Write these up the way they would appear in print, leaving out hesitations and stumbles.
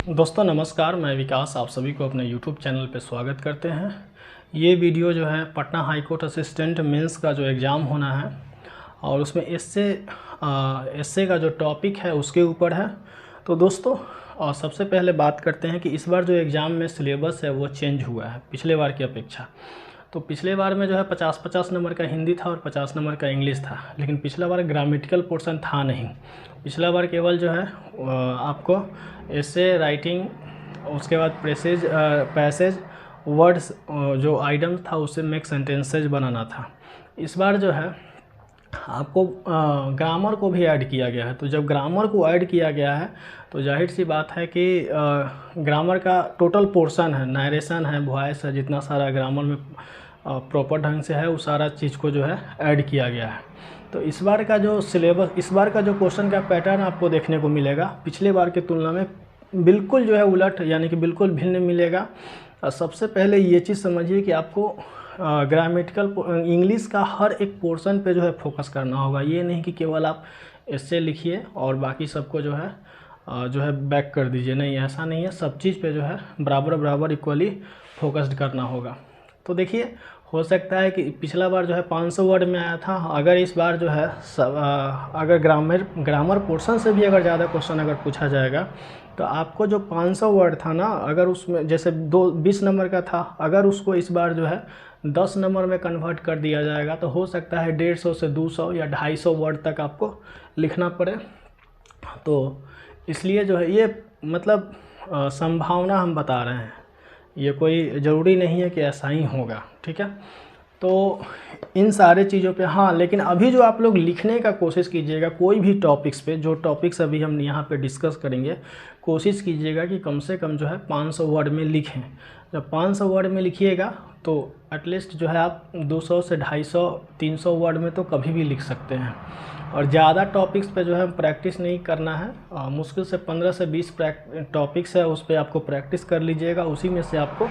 दोस्तों नमस्कार, मैं विकास आप सभी को अपने YouTube चैनल पे स्वागत करते हैं। ये वीडियो जो है Patna high court assistant mains का जो एग्ज़ाम होना है और उसमें एसए का जो टॉपिक है उसके ऊपर है। तो दोस्तों सबसे पहले बात करते हैं कि इस बार जो एग्ज़ाम में सिलेबस है वो चेंज हुआ है पिछले बार की अपेक्षा। तो पिछले बार में जो है 50-50 नंबर का हिंदी था और 50 नंबर का इंग्लिश था, लेकिन पिछला बार ग्रामेटिकल पोर्शन था नहीं। पिछला बार केवल जो है आपको एसे राइटिंग, उसके बाद पैसेज वर्ड्स जो आइटम था उससे मेक सेंटेंसेज बनाना था। इस बार जो है आपको ग्रामर को भी ऐड किया गया है। तो जब ग्रामर को ऐड किया गया है तो जाहिर सी बात है कि ग्रामर का टोटल पोर्शन है, नरेशन है, वॉइस है, जितना सारा ग्रामर में प्रॉपर ढंग से है, उस सारा चीज़ को जो है ऐड किया गया है। तो इस बार का जो सिलेबस, इस बार का जो क्वेश्चन का पैटर्न आपको देखने को मिलेगा पिछले बार की तुलना में बिल्कुल जो है उलट, यानी कि बिल्कुल भिन्न मिलेगा। सबसे पहले ये चीज़ समझिए कि आपको ग्रामेटिकल इंग्लिश का हर एक पोर्शन पे जो है फोकस करना होगा। ये नहीं कि केवल आप एसे लिखिए और बाकी सबको जो है बैक कर दीजिए, नहीं, ऐसा नहीं है। सब चीज़ पे जो है बराबर इक्वली फोकस्ड करना होगा। तो देखिए, हो सकता है कि पिछला बार जो है 500 वर्ड में आया था, अगर इस बार जो है अगर ग्रामर पोर्शन से भी अगर ज़्यादा क्वेश्चन अगर पूछा जाएगा तो आपको जो 500 वर्ड था ना, अगर उसमें जैसे 20 नंबर का था, अगर उसको इस बार जो है 10 नंबर में कन्वर्ट कर दिया जाएगा तो हो सकता है 150 से 200 या 250 वर्ड तक आपको लिखना पड़े। तो इसलिए जो है ये मतलब संभावना हम बता रहे हैं, ये कोई ज़रूरी नहीं है कि ऐसा ही होगा, ठीक है। तो इन सारे चीज़ों पे हाँ, लेकिन अभी जो आप लोग लिखने का कोशिश कीजिएगा कोई भी टॉपिक्स पे, जो टॉपिक्स अभी हम यहाँ पे डिस्कस करेंगे, कोशिश कीजिएगा कि कम से कम जो है 500 वर्ड में लिखें। जब 500 वर्ड में लिखिएगा तो एटलीस्ट जो है आप 200 से 250-300 वर्ड में तो कभी भी लिख सकते हैं। और ज़्यादा टॉपिक्स पे जो है प्रैक्टिस नहीं करना है, मुश्किल से 15 से 20 टॉपिक्स है, उस पर आपको प्रैक्टिस कर लीजिएगा, उसी में से आपको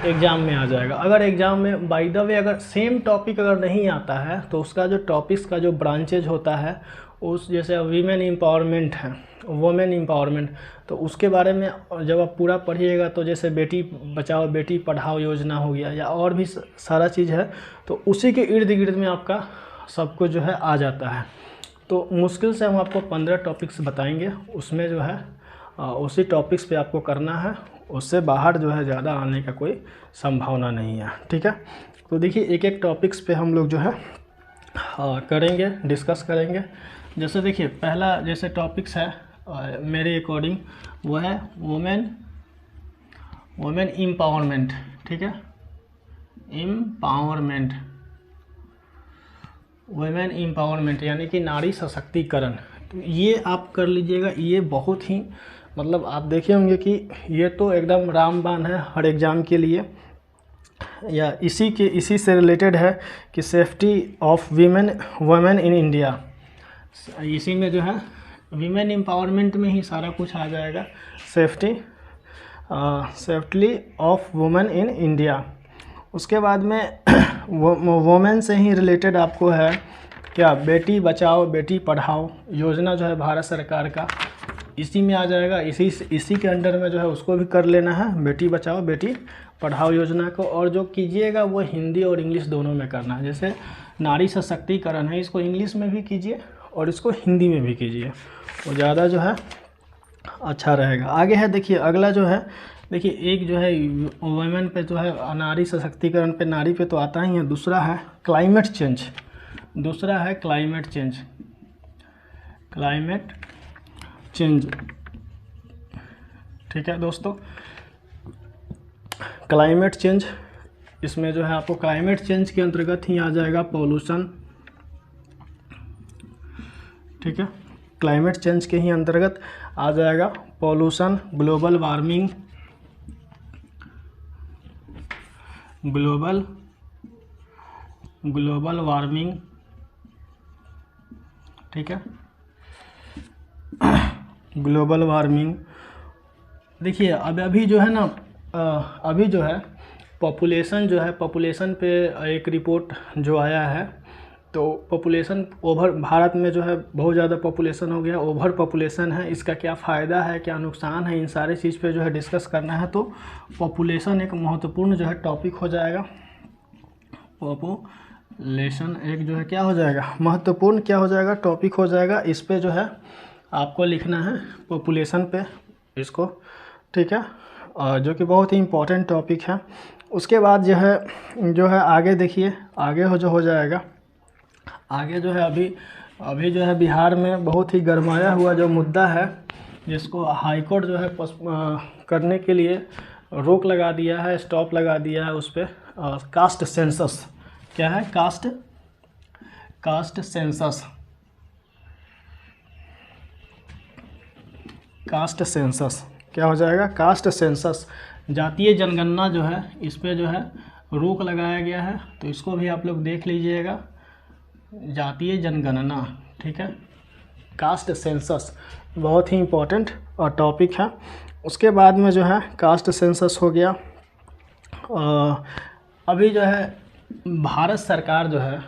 एग्ज़ाम में आ जाएगा। अगर एग्ज़ाम में बाय द वे अगर सेम टॉपिक अगर नहीं आता है तो उसका जो टॉपिक्स का जो ब्रांचेज होता है, उस जैसे वीमेन एम्पावरमेंट है, वुमेन एम्पावरमेंट, तो उसके बारे में जब आप पूरा पढ़िएगा तो जैसे बेटी बचाओ बेटी पढ़ाओ योजना हो गया या और भी सारा चीज़ है, तो उसी के इर्द गिर्द में आपका सब कुछ जो है आ जाता है। तो मुश्किल से हम आपको 15 टॉपिक्स बताएंगे, उसमें जो है उसी टॉपिक्स पे आपको करना है, उससे बाहर जो है ज़्यादा आने का कोई संभावना नहीं है, ठीक है। तो देखिए एक एक टॉपिक्स पे हम लोग जो है करेंगे, डिस्कस करेंगे। जैसे देखिए पहला जैसे टॉपिक्स है मेरे अकॉर्डिंग वो है वुमेन एम्पावरमेंट, ठीक है, एम्पावरमेंट, वुमेन एम्पावरमेंट यानी कि नारी सशक्तिकरण। तो ये आप कर लीजिएगा, ये बहुत ही मतलब आप देखे होंगे कि ये तो एकदम रामबाण है हर एग्ज़ाम के लिए, या इसी से रिलेटेड है कि safety of women in India. इसी में जो है वीमेन एम्पावरमेंट में ही सारा कुछ आ जाएगा, safety of women in India. उसके बाद में वुमेन से ही रिलेटेड आपको है क्या, बेटी बचाओ बेटी पढ़ाओ योजना जो है भारत सरकार का, इसी में आ जाएगा। इसी के अंडर में जो है उसको भी कर लेना है, बेटी बचाओ बेटी पढ़ाओ योजना को। और जो कीजिएगा वो हिंदी और इंग्लिश दोनों में करना है। जैसे नारी सशक्तिकरण है, इसको इंग्लिश में भी कीजिए और इसको हिंदी में भी कीजिए, वो ज़्यादा जो है अच्छा रहेगा। आगे है देखिए अगला जो है, देखिए एक जो है वुमेन पे जो है नारी सशक्तिकरण पे, नारी पे तो आता ही है। दूसरा है क्लाइमेट चेंज, ठीक है दोस्तों, क्लाइमेट चेंज। इसमें जो है आपको क्लाइमेट चेंज के अंतर्गत ही आ जाएगा पॉल्यूशन, ठीक है, क्लाइमेट चेंज के ही अंतर्गत आ जाएगा पॉल्यूशन, ग्लोबल वार्मिंग, ठीक है, ग्लोबल वार्मिंग। देखिए अब अभी जो है ना, अभी जो है पॉपुलेशन पे एक रिपोर्ट जो आया है, तो पॉपुलेशन ओवर, भारत में जो है बहुत ज़्यादा पॉपुलेशन हो गया, ओवर पॉपुलेशन है, इसका क्या फ़ायदा है, क्या नुकसान है, इन सारे चीज़ पे जो है डिस्कस करना है। तो पॉपुलेशन एक महत्वपूर्ण जो है टॉपिक हो जाएगा। पॉपुलेशन एक जो है क्या हो जाएगा, महत्वपूर्ण क्या हो जाएगा, टॉपिक हो जाएगा। इस पे जो है आपको लिखना है पॉपुलेशन पे इसको, ठीक है, और जो कि बहुत ही इम्पोर्टेंट टॉपिक है। उसके बाद जो है आगे देखिए, आगे हो जाएगा, आगे जो है अभी जो है बिहार में बहुत ही गरमाया हुआ जो मुद्दा है, जिसको हाई कोर्ट जो है करने के लिए रोक लगा दिया है, स्टॉप लगा दिया है उस पर, कास्ट सेंसस। क्या है, कास्ट सेंसस, कास्ट सेंसस क्या हो जाएगा, कास्ट सेंसस, जातीय जनगणना जो है, इस पे जो है रोक लगाया गया है। तो इसको भी आप लोग देख लीजिएगा, जातीय जनगणना, ठीक है, कास्ट सेंसस बहुत ही इम्पोर्टेंट और टॉपिक है। उसके बाद में जो है कास्ट सेंसस हो गया। अभी जो है भारत सरकार जो है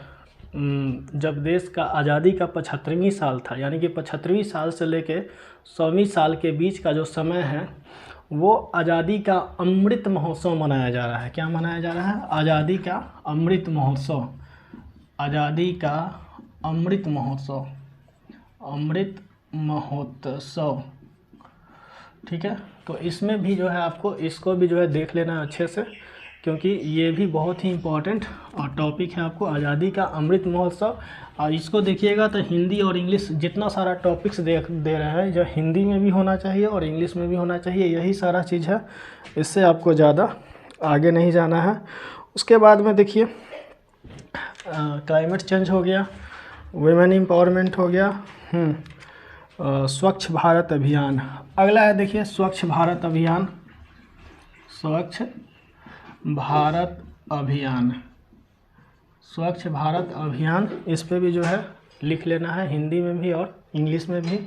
जब देश का आज़ादी का 75वीं साल था, यानी कि 75वीं साल से लेके 100वीं साल के बीच का जो समय है, वो आज़ादी का अमृत महोत्सव मनाया जा रहा है। क्या मनाया जा रहा है, आज़ादी का अमृत महोत्सव, आज़ादी का अमृत महोत्सव, अमृत महोत्सव, ठीक है। तो इसमें भी जो है आपको इसको भी जो है देख लेना अच्छे से, क्योंकि ये भी बहुत ही इम्पोर्टेंट और टॉपिक है आपको, आज़ादी का अमृत महोत्सव। और इसको देखिएगा तो हिंदी और इंग्लिश जितना सारा टॉपिक्स दे रहे हैं, जो हिंदी में भी होना चाहिए और इंग्लिश में भी होना चाहिए, यही सारा चीज़ है, इससे आपको ज़्यादा आगे नहीं जाना है। उसके बाद में देखिए क्लाइमेट चेंज हो गया, वुमेन एम्पावरमेंट हो गया, स्वच्छ भारत अभियान। अगला है देखिए स्वच्छ भारत अभियान, स्वच्छ भारत अभियान, स्वच्छ भारत अभियान, इस पे भी जो है लिख लेना है, हिंदी में भी और इंग्लिश में भी,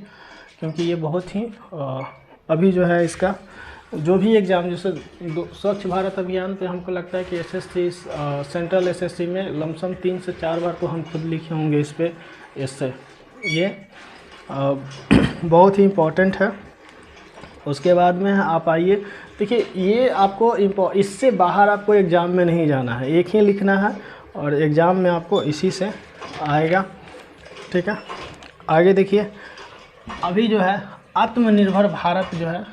क्योंकि ये बहुत ही अभी जो है इसका जो भी एग्ज़ाम, जैसे स्वच्छ भारत अभियान पे हमको लगता है कि एसएससी, सेंट्रल एसएससी में लमसम 3 से 4 बार तो हम खुद लिखे होंगे इस पे, इससे ये बहुत ही इम्पोर्टेंट है। उसके बाद में आप आइए, देखिए ये आपको इससे बाहर आपको एग्ज़ाम में नहीं जाना है, एक ही लिखना है और एग्ज़ाम में आपको इसी से आएगा, ठीक है। आगे देखिए, अभी जो है आत्मनिर्भर भारत जो है,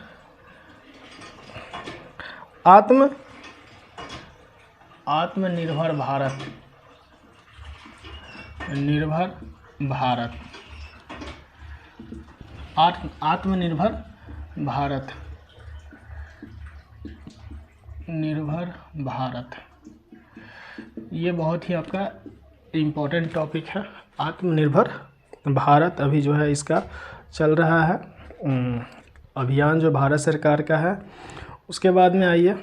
आत्मनिर्भर भारत, निर्भर भारत, आत्मनिर्भर भारत, निर्भर भारत, ये बहुत ही आपका इम्पोर्टेंट टॉपिक है, आत्मनिर्भर भारत। अभी जो है इसका चल रहा है अभियान जो भारत सरकार का है। उसके बाद में आइए,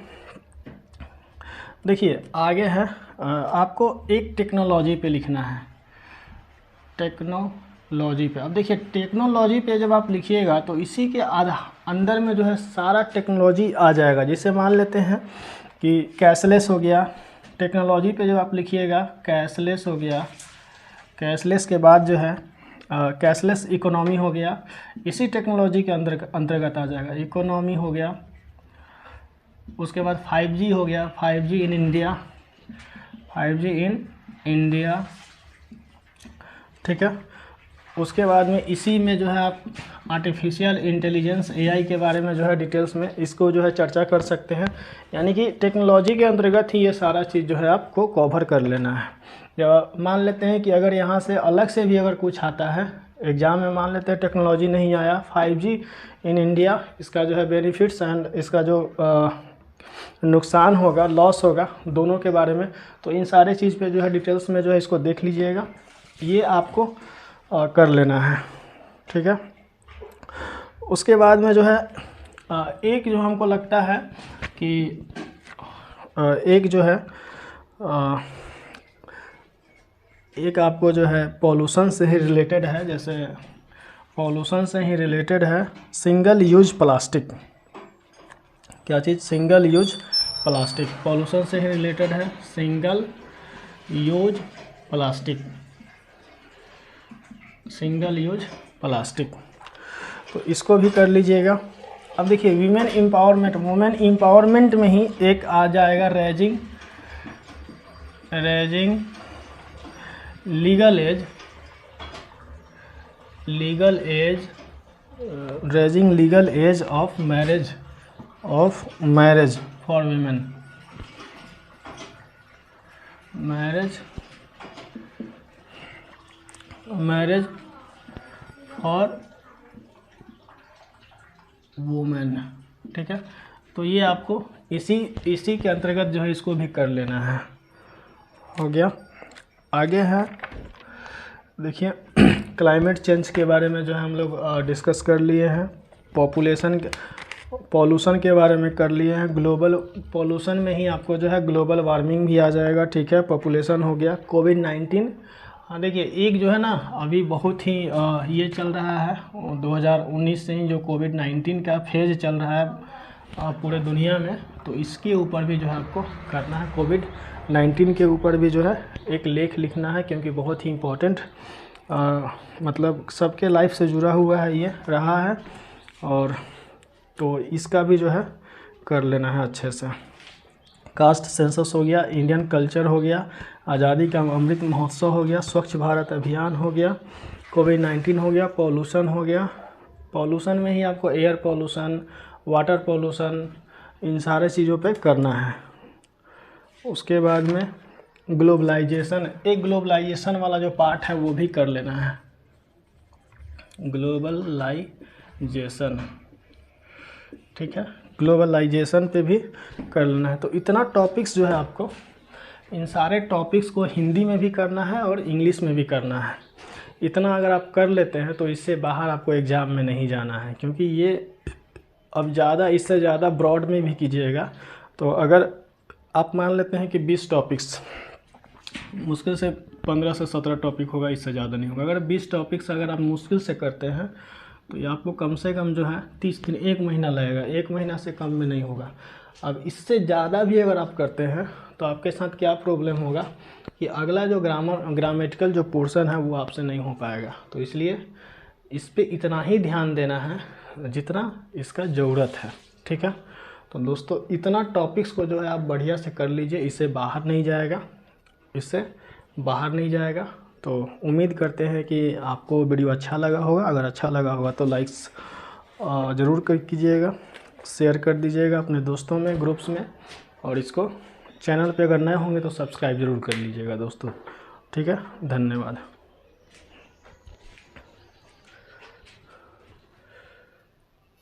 देखिए आगे है आपको एक टेक्नोलॉजी पे लिखना है, टेक्नोलॉजी पे। अब देखिए टेक्नोलॉजी पे जब आप लिखिएगा तो इसी के अंदर में जो है सारा टेक्नोलॉजी आ जाएगा। जैसे मान लेते हैं कि कैशलेस हो गया, टेक्नोलॉजी पे जब आप लिखिएगा कैशलेस हो गया, कैशलेस के बाद जो है कैशलेस इकोनॉमी हो गया, इसी टेक्नोलॉजी के अंतर्गत आ जाएगा, इकोनॉमी हो गया। उसके बाद 5G हो गया, 5G in India, 5G in India, ठीक है। उसके बाद में इसी में जो है आप आर्टिफिशियल इंटेलिजेंस AI के बारे में जो है डिटेल्स में इसको जो है चर्चा कर सकते हैं। यानी कि टेक्नोलॉजी के अंतर्गत ही ये सारा चीज़ जो है आपको कवर कर लेना है। जब मान लेते हैं कि अगर यहाँ से अलग से भी अगर कुछ आता है एग्ज़ाम में, मान लेते हैं टेक्नोलॉजी नहीं आया, 5G इन इंडिया, इसका जो है बेनिफिट्स एंड इसका जो नुकसान होगा, लॉस होगा, दोनों के बारे में, तो इन सारे चीज़ पे जो है डिटेल्स में जो है इसको देख लीजिएगा, ये आपको कर लेना है, ठीक है। उसके बाद में जो है एक जो हमको लगता है कि एक जो है एक आपको जो है पॉल्यूशन से ही रिलेटेड है, जैसे पॉल्यूशन से ही रिलेटेड है सिंगल यूज प्लास्टिक। क्या चीज़? सिंगल यूज प्लास्टिक, पॉल्यूशन से ही रिलेटेड है single use plastic, single use plastic, तो इसको भी कर लीजिएगा। अब देखिए वीमेन एम्पावरमेंट, वुमेन एम्पावरमेंट में ही एक आ जाएगा raising legal age, raising legal age of marriage for women, marriage for women. ठीक है, तो ये आपको इसी के अंतर्गत जो है इसको भी कर लेना है। हो गया। आगे है देखिए क्लाइमेट चेंज के बारे में जो है हम लोग डिस्कस कर लिए हैं। पॉल्यूशन के बारे में कर लिए हैं। ग्लोबल पॉल्यूशन में ही आपको जो है ग्लोबल वार्मिंग भी आ जाएगा। ठीक है, पॉपुलेशन हो गया। कोविड-19, हाँ देखिए एक जो है ना अभी बहुत ही ये चल रहा है 2019 से ही जो कोविड-19 का फेज चल रहा है पूरे दुनिया में, तो इसके ऊपर भी जो है आपको करना है। कोविड-19 के ऊपर भी जो है एक लेख लिखना है, क्योंकि बहुत ही इम्पोर्टेंट मतलब सबके लाइफ से जुड़ा हुआ है, ये रहा है, और तो इसका भी जो है कर लेना है अच्छे से। कास्ट सेंसस हो गया, इंडियन कल्चर हो गया, आज़ादी का अमृत महोत्सव हो गया, स्वच्छ भारत अभियान हो गया, कोविड-19 हो गया, पॉल्यूशन हो गया। पॉल्यूशन में ही आपको एयर पॉल्यूशन, वाटर पॉल्यूशन, इन सारे चीज़ों पे करना है। उसके बाद में ग्लोबलाइजेशन, एक ग्लोबलाइजेशन वाला जो पार्ट है वो भी कर लेना है। ग्लोबलाइजेशन, ठीक है, ग्लोबलाइजेशन पे भी कर लेना है। तो इतना टॉपिक्स जो है आपको, इन सारे टॉपिक्स को हिंदी में भी करना है और इंग्लिश में भी करना है। इतना अगर आप कर लेते हैं तो इससे बाहर आपको एग्ज़ाम में नहीं जाना है, क्योंकि ये अब ज़्यादा, इससे ज़्यादा ब्रॉड में भी कीजिएगा तो अगर आप मान लेते हैं कि 20 टॉपिक्स, मुश्किल से 15 से 17 टॉपिक होगा, इससे ज़्यादा नहीं होगा। अगर 20 टॉपिक्स अगर आप मुश्किल से करते हैं तो ये आपको कम से कम जो है 30 दिन, 1 महीना लगेगा। 1 महीना से कम में नहीं होगा। अब इससे ज़्यादा भी अगर आप करते हैं तो आपके साथ क्या प्रॉब्लम होगा कि अगला जो ग्रामेटिकल जो पोर्शन है वो आपसे नहीं हो पाएगा। तो इसलिए इस पे इतना ही ध्यान देना है जितना इसका ज़रूरत है। ठीक है, तो दोस्तों इतना टॉपिक्स को जो है आप बढ़िया से कर लीजिए, इससे बाहर नहीं जाएगा। तो उम्मीद करते हैं कि आपको वीडियो अच्छा लगा होगा। अगर अच्छा लगा होगा तो लाइक्स ज़रूर कीजिएगा, शेयर कर दीजिएगा अपने दोस्तों में, ग्रुप्स में, और इसको चैनल पे अगर नए होंगे तो सब्सक्राइब ज़रूर कर लीजिएगा दोस्तों। ठीक है, धन्यवाद।